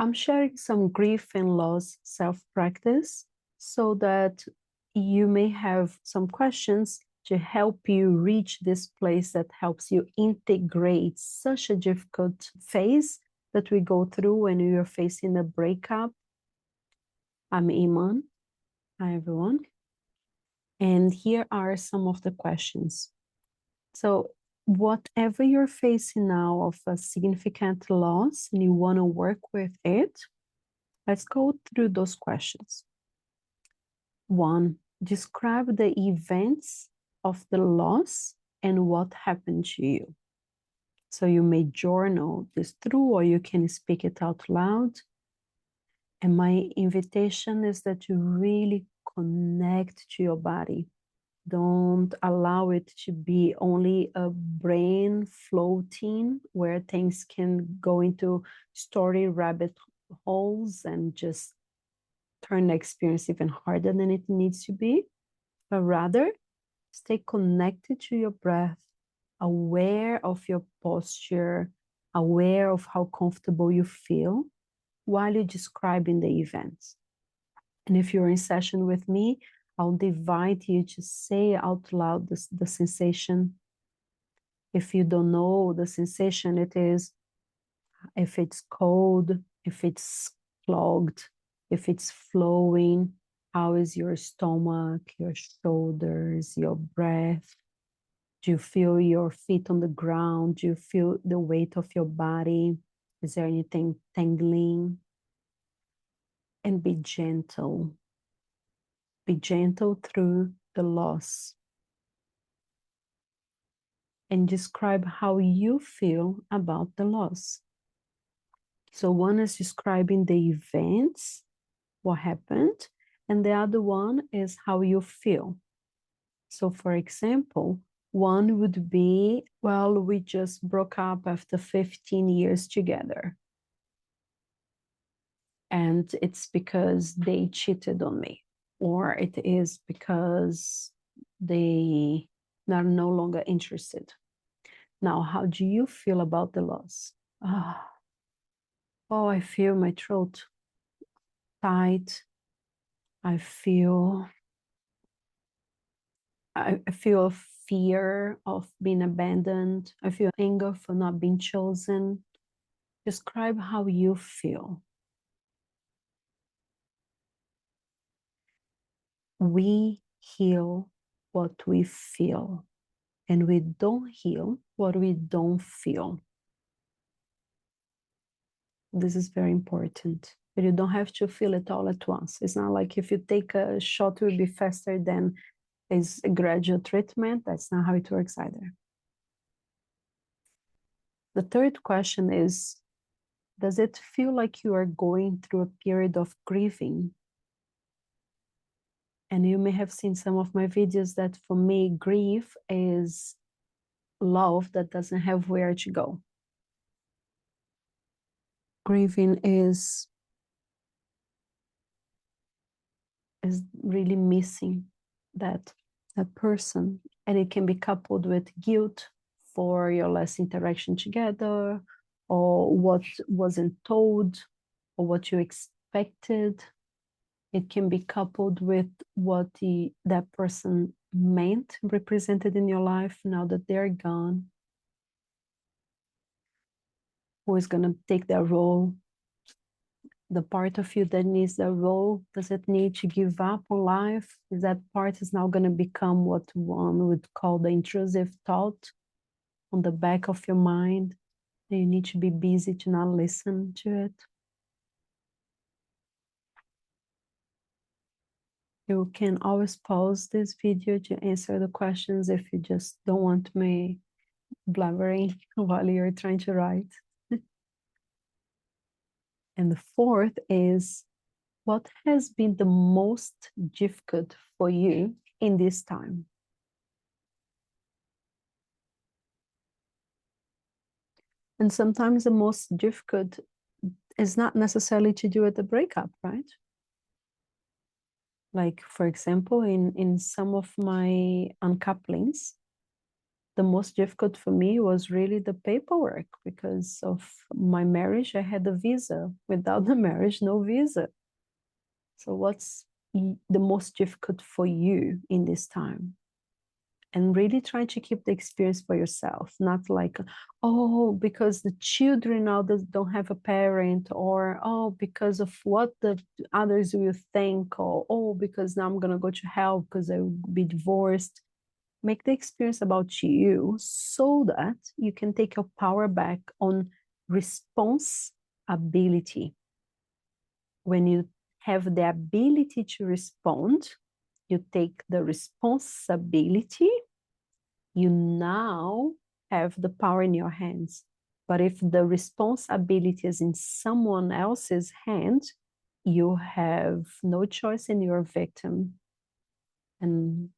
I'm sharing some grief and loss self-practice so that you may have some questions to help you reach this place that helps you integrate such a difficult phase that we go through when you're facing a breakup. I'm Iman. Hi, everyone. And here are some of the questions. So whatever you're facing now of a significant loss and you want to work with it, let's go through those questions. 1, describe the events of the loss and what happened to you. So you may journal this through or you can speak it out loud. And my invitation is that you really connect to your body. Don't allow it to be only a brain floating where things can go into story rabbit holes and just turn the experience even harder than it needs to be, but rather stay connected to your breath, aware of your posture, aware of how comfortable you feel while you're describing the events. And if you're in session with me, I'll invite you to say out loud the sensation. If you don't know the sensation, it is if it's cold, if it's clogged, if it's flowing, how is your stomach, your shoulders, your breath? Do you feel your feet on the ground? Do you feel the weight of your body? Is there anything tingling? And be gentle. Be gentle through the loss. And describe how you feel about the loss. So one is describing the events, what happened, and the other one is how you feel. So for example, one would be, well, we just broke up after 15 years together. And it's because they cheated on me, or it is because they are no longer interested. Now, how do you feel about the loss? Oh, I feel my throat tight. I feel fear of being abandoned. I feel anger for not being chosen. Describe how you feel. We heal what we feel, and we don't heal what we don't feel. This is very important. But you don't have to feel it all at once. It's not like if you take a shot, it will be faster than is a gradual treatment. That's not how it works either. The third question is, does it feel like you are going through a period of grieving? And you may have seen some of my videos that for me, grief is love that doesn't have where to go. Grieving is really missing that person, and it can be coupled with guilt for your last interaction together, or what wasn't told, or what you expected. It can be coupled with what that person meant, represented in your life now that they're gone. Who is going to take that role? The part of you that needs that role, does it need to give up on life? Is that part is now going to become what one would call the intrusive thought on the back of your mind? And you need to be busy to not listen to it. You can always pause this video to answer the questions if you just don't want me blabbering while you're trying to write. And the fourth is, what has been the most difficult for you in this time? And sometimes the most difficult is not necessarily to do with the breakup, right? Like, for example, in some of my uncouplings, the most difficult for me was really the paperwork. Because of my marriage, I had a visa. Without the marriage, no visa. So what's the most difficult for you in this time? And really try to keep the experience for yourself, not like, oh, because the children now don't have a parent, or oh, because of what the others will think, or oh, because now I'm gonna go to hell because I will be divorced. Make the experience about you so that you can take your power back on responsibility. When you have the ability to respond, you take the responsibility, you now have the power in your hands. But if the responsibility is in someone else's hand, you have no choice and you're a victim. And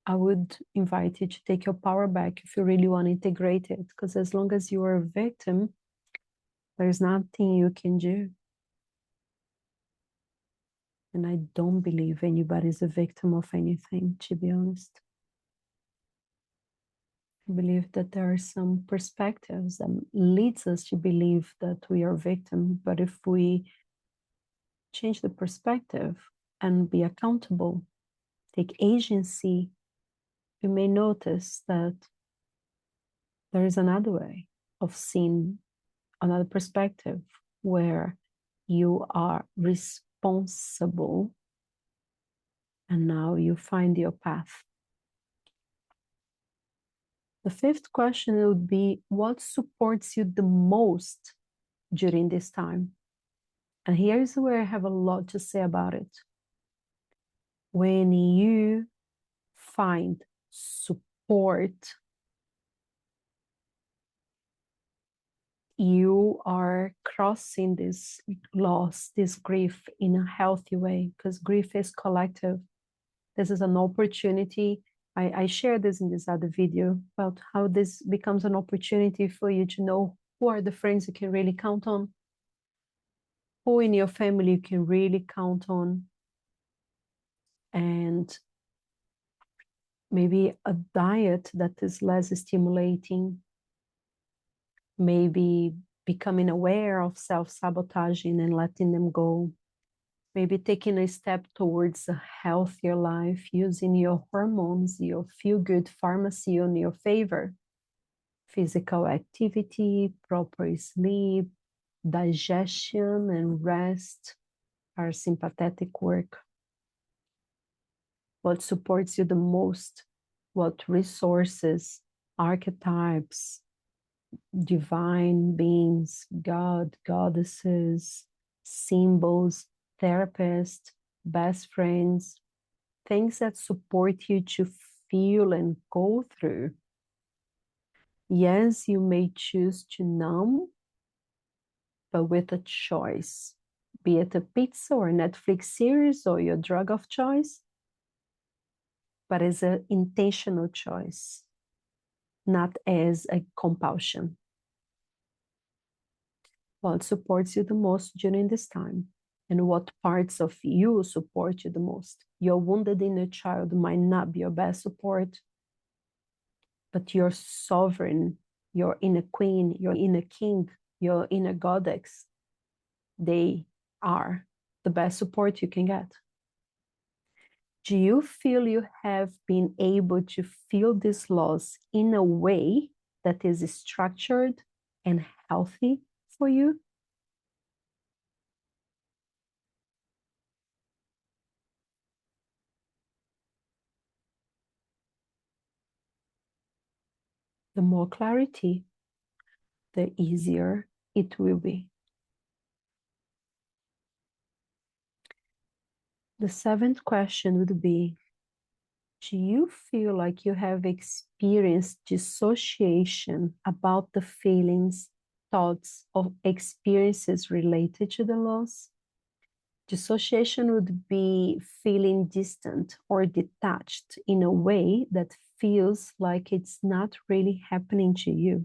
I would invite you to take your power back if you really want to integrate it, because as long as you are a victim, there's nothing you can do. And I don't believe anybody's a victim of anything, to be honest. I believe that there are some perspectives that leads us to believe that we are victim. But if we change the perspective and be accountable, take agency, you may notice that there is another way of seeing, another perspective where you are responsible and now you find your path. The fifth question would be, what supports you the most during this time? And here's where I have a lot to say about it. When you find support, you are crossing this loss, this grief in a healthy way, because grief is collective. This is an opportunity. I shared this in this other video about how this becomes an opportunity for you to know who are the friends you can really count on, who in your family you can really count on, and maybe a diet that is less stimulating, maybe becoming aware of self-sabotaging and letting them go, maybe taking a step towards a healthier life, using your hormones, your feel-good pharmacy in your favor, physical activity, proper sleep, digestion and rest, our sympathetic work. What supports you the most? What resources, archetypes, divine beings, God, goddesses, symbols, therapists, best friends, things that support you to feel and go through. Yes, you may choose to numb, but with a choice, be it a pizza or a Netflix series or your drug of choice, but as an intentional choice, not as a compulsion. What supports you the most during this time? And what parts of you support you the most? Your wounded inner child might not be your best support, but your sovereign, your inner queen, your inner king, your inner goddess, they are the best support you can get. Do you feel you have been able to feel this loss in a way that is structured and healthy for you? The more clarity, the easier it will be. The seventh question would be, do you feel like you have experienced dissociation about the feelings, thoughts, or experiences related to the loss? Dissociation would be feeling distant or detached in a way that feels like it's not really happening to you.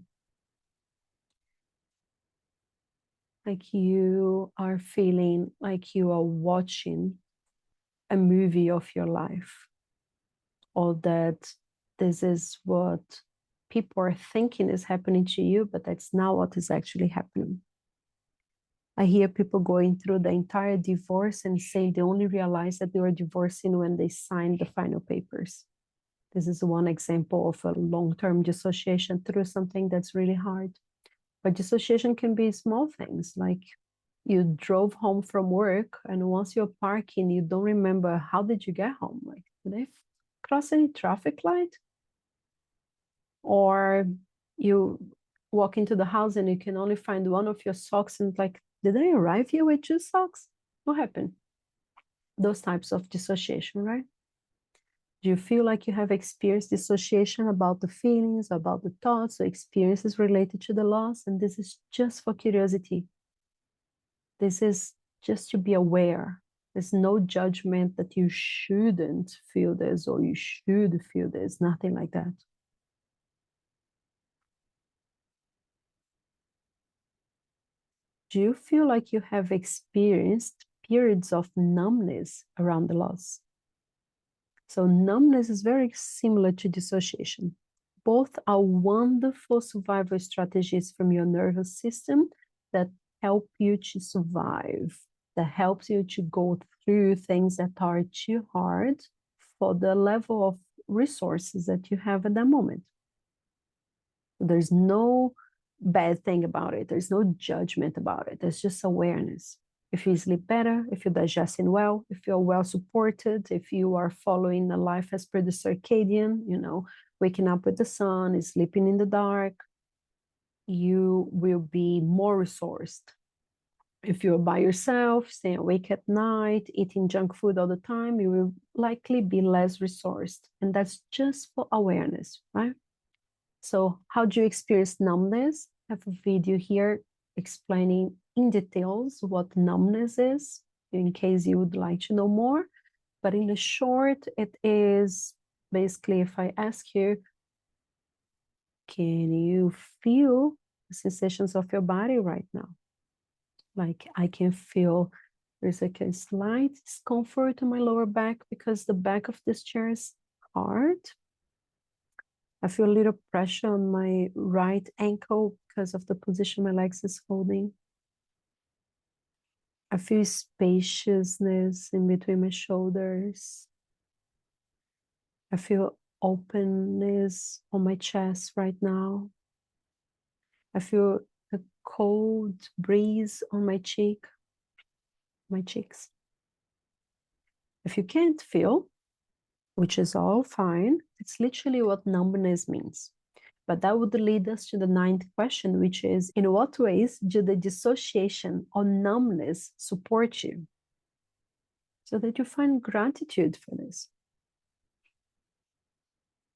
Like you are feeling like you are watching a movie of your life, or that this is what people are thinking is happening to you, but that's not what is actually happening. I hear people going through the entire divorce and saying they only realized that they were divorcing when they signed the final papers. This is one example of a long-term dissociation through something that's really hard. But dissociation can be small things, like you drove home from work and once you're parking, you don't remember how did you get home? Like, did I cross any traffic light? Or you walk into the house and you can only find one of your socks and like, did I arrive here with 2 socks? What happened? Those types of dissociation, right? Do you feel like you have experienced dissociation about the feelings, about the thoughts, or experiences related to the loss? And this is just for curiosity. This is just to be aware. There's no judgment that you shouldn't feel this or you should feel this, nothing like that. Do you feel like you have experienced periods of numbness around the loss? So numbness is very similar to dissociation. Both are wonderful survival strategies from your nervous system that help you to survive, that helps you to go through things that are too hard for the level of resources that you have at that moment. There's no bad thing about it. There's no judgment about it. There's just awareness. If you sleep better, if you're digesting well, if you're well supported, if you are following a life as per the circadian, waking up with the sun, sleeping in the dark, you will be more resourced. If you're by yourself, staying awake at night, eating junk food all the time, you will likely be less resourced. And that's just for awareness, right? So how do you experience numbness? I have a video here explaining in details what numbness is, in case you would like to know more. But in the short, it is basically, if I ask you, can you feel the sensations of your body right now? Like I can feel there's like a slight discomfort in my lower back because the back of this chair is hard. I feel a little pressure on my right ankle because of the position my legs is holding. I feel spaciousness in between my shoulders. I feel openness on my chest right now. I feel a cold breeze on my cheeks. If you can't feel, which is all fine, it's literally what numbness means. But that would lead us to the 9th question, which is, in what ways do the dissociation or numbness support you? So that you find gratitude for this.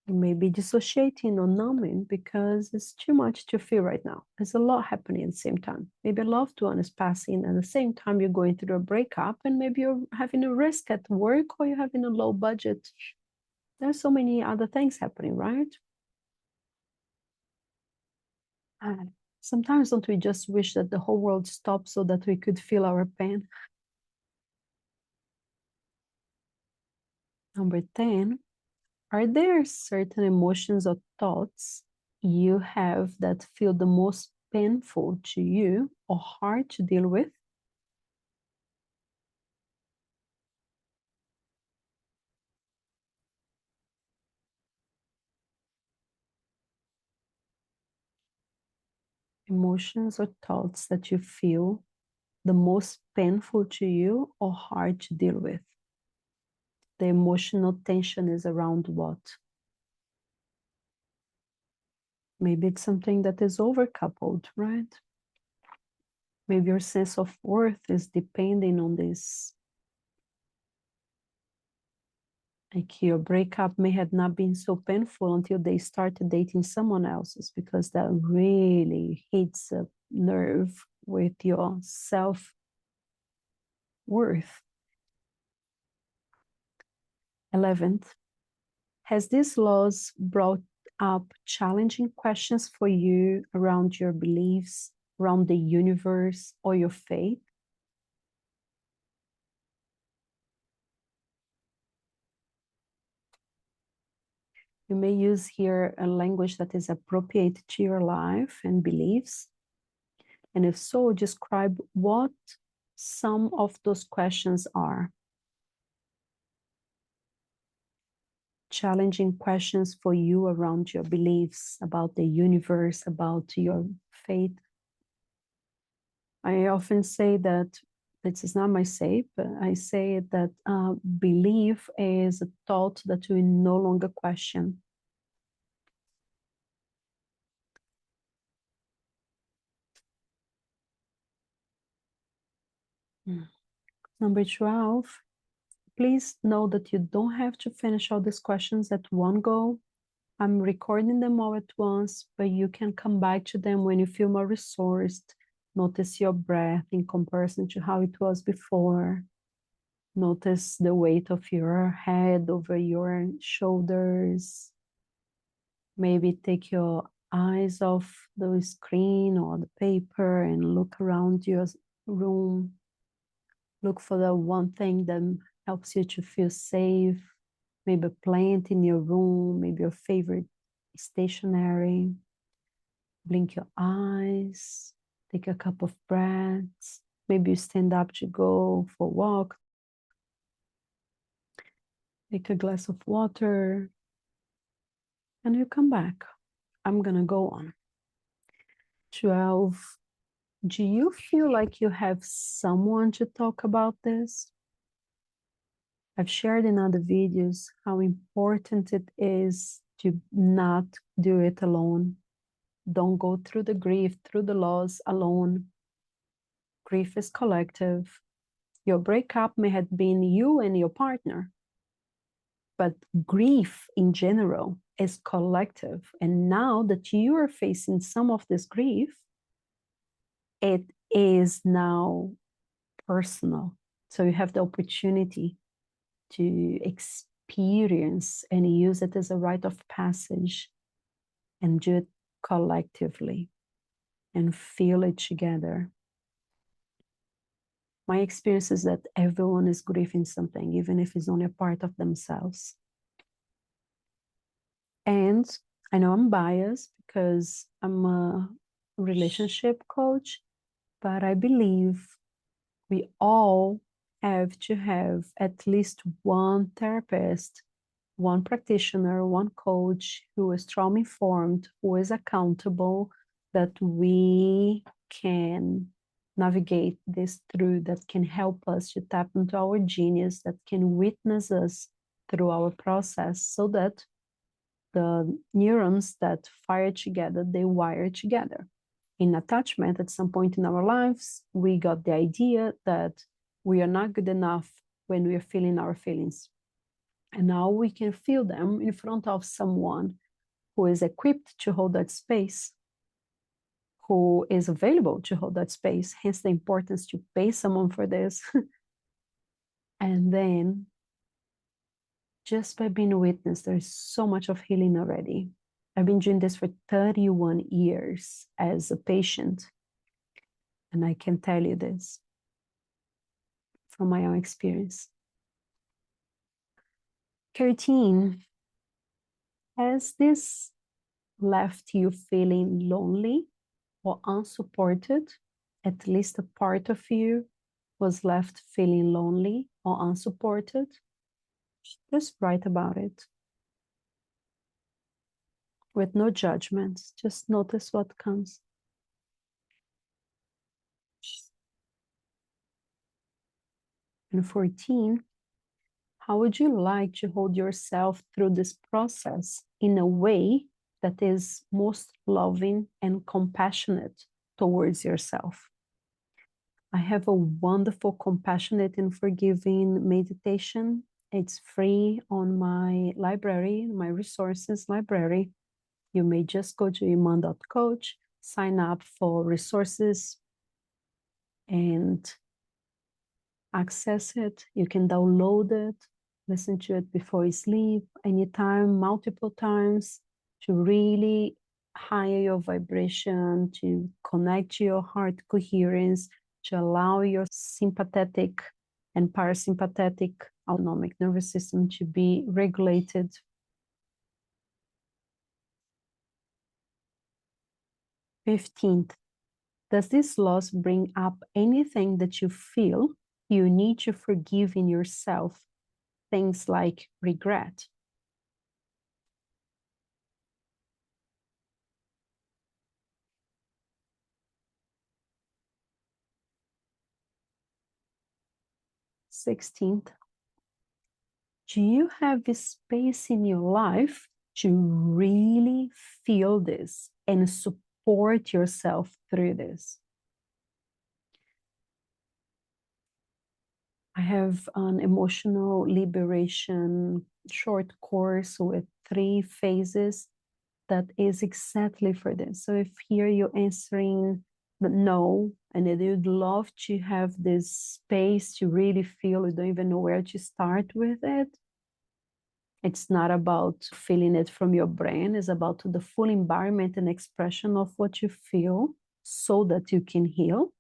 You may be dissociating or numbing because it's too much to feel right now. There's a lot happening at the same time. Maybe a loved one is passing, and at the same time you're going through a breakup, and maybe you're having a risk at work, or you're having a low budget. There's so many other things happening, right? Sometimes don't we just wish that the whole world stopped so that we could feel our pain? Number 10, are there certain emotions or thoughts you have that feel the most painful to you or hard to deal with? Emotions or thoughts that you feel the most painful to you or hard to deal with? The emotional tension is around what? Maybe it's something that is overcoupled, right? Maybe your sense of worth is depending on this. Like your breakup may have not been so painful until they started dating someone else's, because that really hits a nerve with your self-worth. 11th, has this loss brought up challenging questions for you around your beliefs, around the universe, or your faith? You may use here a language that is appropriate to your life and beliefs. And if so, describe what some of those questions are. Challenging questions for you around your beliefs, about the universe, about your faith. I often say that this is not my say, but I say that belief is a thought that we no longer question. Number 12, please know that you don't have to finish all these questions at one go. I'm recording them all at once, but you can come back to them when you feel more resourced. Notice your breath in comparison to how it was before. Notice the weight of your head over your shoulders. Maybe take your eyes off the screen or the paper and look around your room. Look for the one thing that helps you to feel safe. Maybe a plant in your room, maybe your favorite stationery. Blink your eyes, take a couple of breaths. Maybe you stand up to go for a walk. Take a glass of water, and you come back. I'm gonna go on. 12, do you feel like you have someone to talk about this? I've shared in other videos how important it is to not do it alone. Don't go through the grief, through the loss alone. Grief is collective. Your breakup may have been you and your partner, but grief in general is collective. And now that you are facing some of this grief, it is now personal. So you have the opportunity to experience and use it as a rite of passage and do it collectively and feel it together. My experience is that everyone is grieving something, even if it's only a part of themselves. And I know I'm biased because I'm a relationship coach, but I believe we all have to have at least one therapist, one practitioner, one coach who is trauma-informed, who is accountable, that we can navigate this through, that can help us to tap into our genius, that can witness us through our process so that the neurons that fire together, they wire together. In attachment, at some point in our lives, we got the idea that we are not good enough when we are feeling our feelings. And now we can feel them in front of someone who is equipped to hold that space, who is available to hold that space, hence the importance to pay someone for this. And then just by being a witness, there's so much of healing already. I've been doing this for 31 years as a patient, and I can tell you this from my own experience. 13, has this left you feeling lonely or unsupported? At least a part of you was left feeling lonely or unsupported? Just write about it. With no judgments, just notice what comes. And 14, how would you like to hold yourself through this process in a way that is most loving and compassionate towards yourself? I have a wonderful compassionate and forgiving meditation. It's free on my library, my resources library. You may just go to iman.coach, sign up for resources, and access it. You can download it, listen to it before you sleep, anytime, multiple times, to really higher your vibration, to connect to your heart coherence, to allow your sympathetic and parasympathetic autonomic nervous system to be regulated. 15th, does this loss bring up anything that you feel you need to forgive in yourself? Things like regret. Sixteenth, do you have a space in your life to really feel this and support yourself through this? I have an emotional liberation short course with 3 phases that is exactly for this. So if here you're answering no, and that you'd love to have this space to really feel, you don't even know where to start with it. It's not about feeling it from your brain, it's about the full environment and expression of what you feel so that you can heal.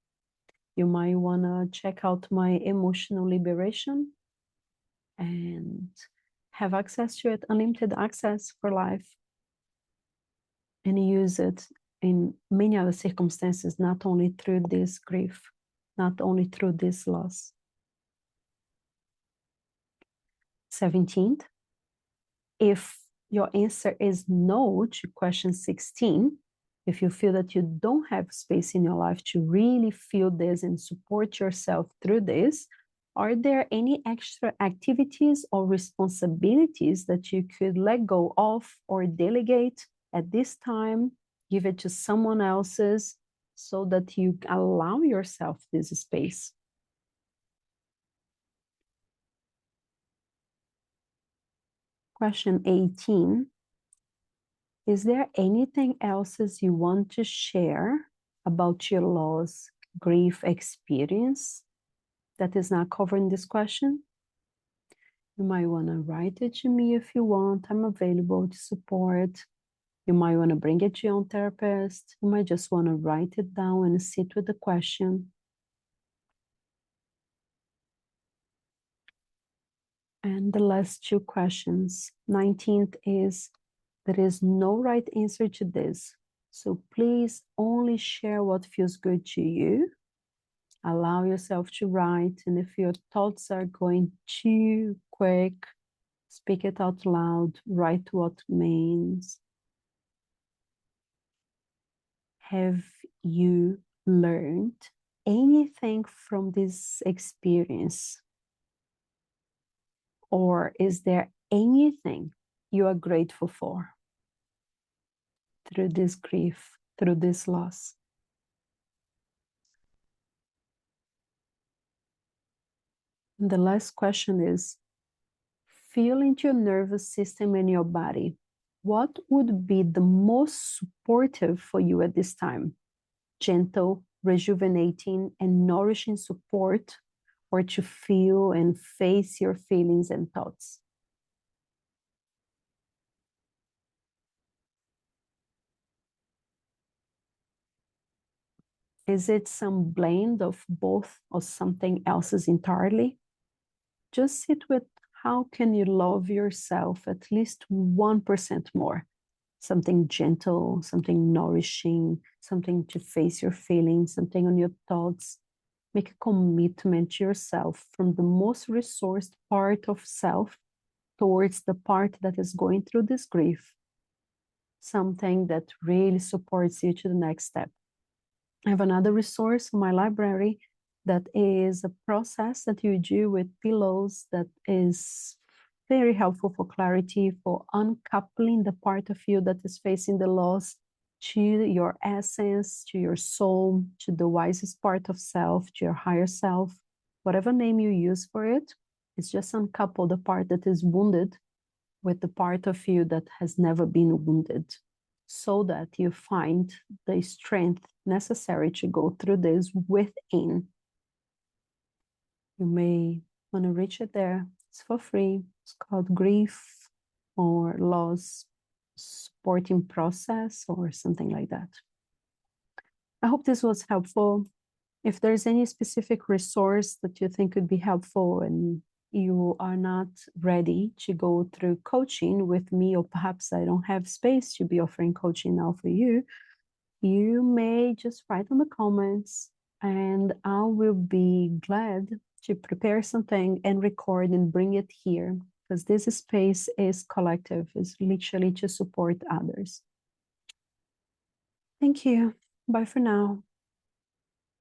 You might want to check out my emotional liberation and have access to it, unlimited access for life, and use it in many other circumstances, not only through this grief, not only through this loss. 17th, if your answer is no to question 16, if you feel that you don't have space in your life to really feel this and support yourself through this, are there any extra activities or responsibilities that you could let go of or delegate at this time, give it to someone else's, so that you allow yourself this space? Question 18. Is there anything else you want to share about your loss, grief experience that is not covered in this question? You might want to write it to me if you want. I'm available to support. You might want to bring it to your own therapist. You might just want to write it down and sit with the question. And the last 2 questions. 19th is, there is no right answer to this. So please only share what feels good to you. Allow yourself to write. And if your thoughts are going too quick, speak it out loud. Write what means. Have you learned anything from this experience? Or is there anything you are grateful for through this grief, through this loss? And the last question is, feel into your nervous system and your body. What would be the most supportive for you at this time? Gentle, rejuvenating, and nourishing support, or to feel and face your feelings and thoughts? Is it some blend of both or something else entirely? Just sit with, how can you love yourself at least 1% more? Something gentle, something nourishing, something to face your feelings, something on your thoughts. Make a commitment to yourself from the most resourced part of self towards the part that is going through this grief. Something that really supports you to the next step. I have another resource in my library that is a process that you do with pillows that is very helpful for clarity, for uncoupling the part of you that is facing the loss to your essence, to your soul, to the wisest part of self, to your higher self, whatever name you use for it. It's just uncouple the part that is wounded with the part of you that has never been wounded, so that you find the strength necessary to go through this within. You may want to reach it there. It's for free. It's called Grief or Loss Supporting Process or something like that. I hope this was helpful. If there's any specific resource that you think would be helpful and you are not ready to go through coaching with me, or perhaps I don't have space to be offering coaching now for you, you may just write in the comments, and I will be glad to prepare something and record and bring it here, because this space is collective, is literally to support others. Thank you. Bye for now.